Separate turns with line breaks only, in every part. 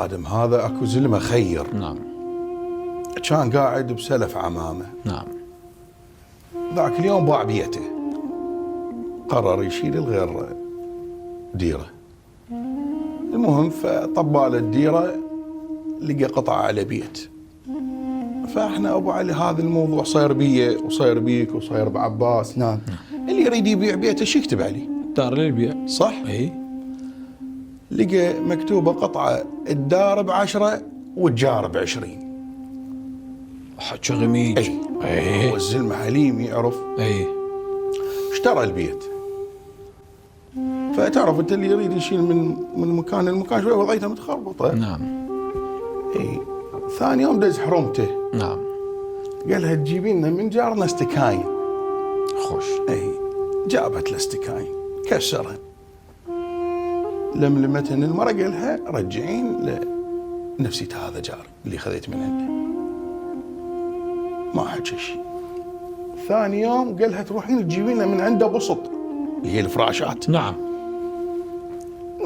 ادم هذا اكو زلمه خير.
نعم.
كان قاعد بسلف عمامه.
نعم.
ذاك اليوم باع بيته، قرر يشيل الغير ديره. المهم فطبال الديره لقى قطعه على بيت. فاحنا ابو علي هذا الموضوع صاير بيه وصاير بيك وصاير بعباس.
نعم.
اللي يريد يبيع بيته شو يكتب عليه؟
دار للبيع.
صح؟
اي.
لقى مكتوبه قطعه الدار ب10 والجار ب20.
حكي غميج.
اي. والزلمه حليم يعرف.
اي.
اشترى البيت. فتعرف انت اللي يريد يشيل من مكان لمكان شوي وضعيته متخربطه.
نعم.
اي. ثاني يوم دز حرمته.
نعم.
قال لها تجيبي لنا من جارنا استكاين.
خوش.
اي. جابت له استكاين كسرها، لملمتهن المرة قال لها رجعين لنفسية هذا جاري اللي خذيت من عنده. ما حكى شيء. ثاني يوم قال لها تروحين تجيبين لنا من عنده بسط اللي هي الفراشات.
نعم.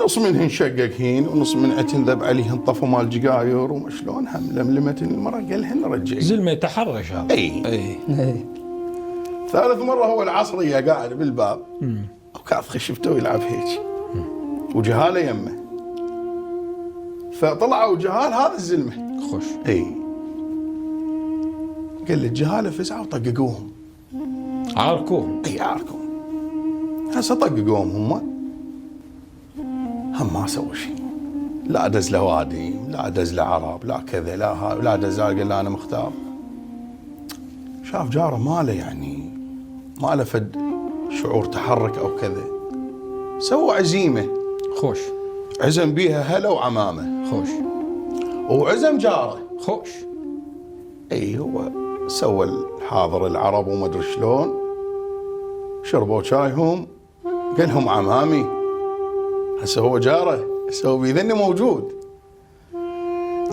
نص منهن شققهين ونص من تنذب عليهن طفوا مال جقاير وشلون هم لملمتهن المرة قال لهن رجعين.
زلمه يتحرش هذا.
اي.
اي.
ثالث مرة هو العصرية قاعد بالباب وكاظ خشبته ويلعب هيك وجهاله يمه. فطلعوا جهال هذا الزلمة.
خوش.
اي. قال لي الجهاله فزعوا وطققوهم.
عاركوهم.
اي عاركوهم. هسه طققوهم هم ما سووا شيء. لا دز له وادي، لا دز له عرب، لا كذا، لا دز له قال له انا مختار. شاف جاره ماله يعني ماله فد شعور تحرك او كذا. سوى عزيمه.
خوش.
عزم بيها هلا وعمامه.
خوش.
وعزم جاره.
خوش.
اي. هو سوى الحاضر العرب وما ادري شلون، شربوا شايهم، قال لهم عمامي. هسه هو جاره، هسه هو بيذني موجود.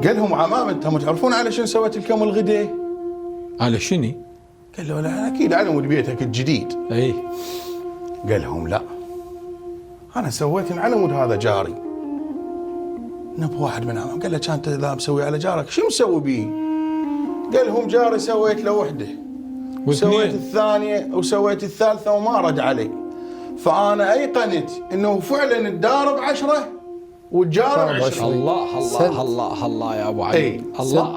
قال لهم عمام انتم تعرفون على شنو سويت لكم الغداء؟
على شني؟
قال له لا اكيد على مود بيتك الجديد.
اي.
قال لهم لا انا سويت على مود هذا جاري. نب واحد من عمام قال له كان انت ذا مسوي على جارك شو مسوي بيه؟ قال لهم جاري سويت له وحده وسويت الثانيه وسويت الثالثه وما رد علي. فانا ايقنت انه فعلا الدار ب10 والجار ب20.
الله الله الله الله يا ابو علي.
اي.
الله.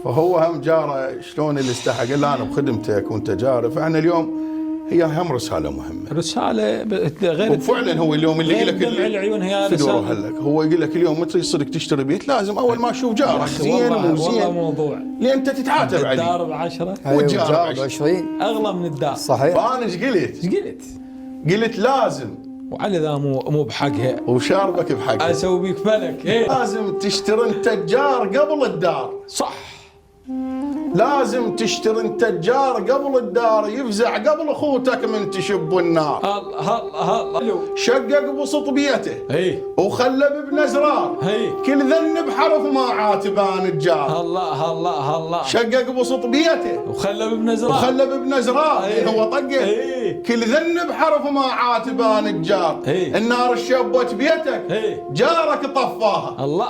فهو هم جاره شلون اللي استحى قال له انا بخدمتك وانت جاري. فاحنا اليوم هي هم رساله مهمه.
رساله غير.
وفعلا هو اليوم اللي يقول لك
دمع العيون هي
رساله. هلك هو يقول لك اليوم متى يصيرك تشتري بيت لازم اول ما تشوف جارك زين مو زين.
والله موضوع.
لان انت تتعاتب عليه.
الدار ب10
والجار
ب20
اغلى من الدار.
صحيح.
فانا ايش قلت؟
ايش قلت؟
قلت لازم.
وعلى ذا مو بحقها.
وشاربك بحقها.
اسوي بيك فلك. إيه؟
لازم تشتري انت الجار قبل الدار.
صح.
لازم تشتري انت الجار قبل الدار يفزع قبل اخوتك من تشب النار.
الله.
شقق بسط بيته.
اي.
وخلى بنزرار.
اي.
كل ذنب حرف ما عاتبان الجار.
الله الله الله.
شقق بسط بيته
وخلى بنزرار.
وخلى بنزرار.
أي.
هو طقه.
اي.
كل ذنب حرف ما عاتبان الجار.
أي.
النار شبت بيتك.
اي.
جارك طفاها.
الله.